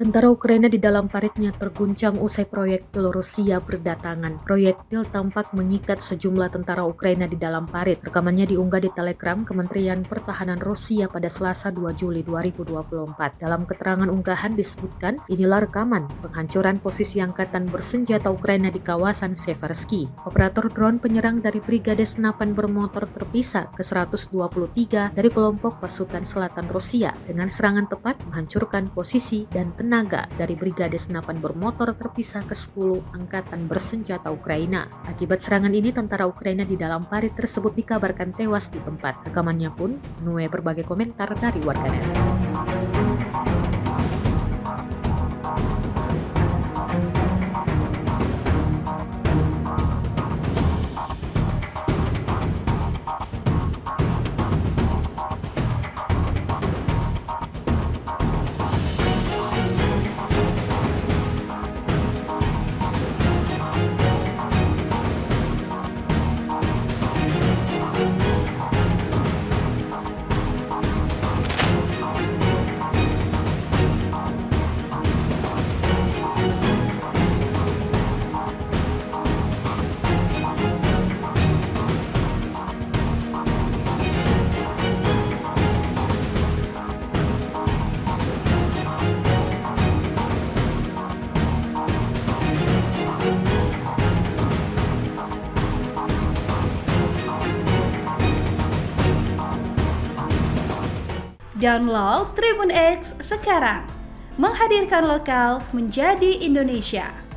Tentara Ukraina di dalam paritnya terguncang usai proyektil Rusia berdatangan. Proyektil tampak mengikat sejumlah tentara Ukraina di dalam parit. Rekamannya diunggah di Telegram Kementerian Pertahanan Rusia pada Selasa 2 Juli 2024. Dalam keterangan unggahan disebutkan, inilah rekaman penghancuran posisi angkatan bersenjata Ukraina di kawasan Seversky. Operator drone penyerang dari Brigade Senapan Bermotor terpisah ke-123 dari kelompok pasukan selatan Rusia dengan serangan tepat menghancurkan posisi dan tenaga dari Brigade Senapan Bermotor terpisah ke-10 Angkatan Bersenjata Ukraina. Akibat serangan ini, tentara Ukraina di dalam parit tersebut dikabarkan tewas di tempat. Rekamannya pun menuai berbagai komentar dari warganet. Download Tribun X sekarang, menghadirkan lokal menjadi Indonesia.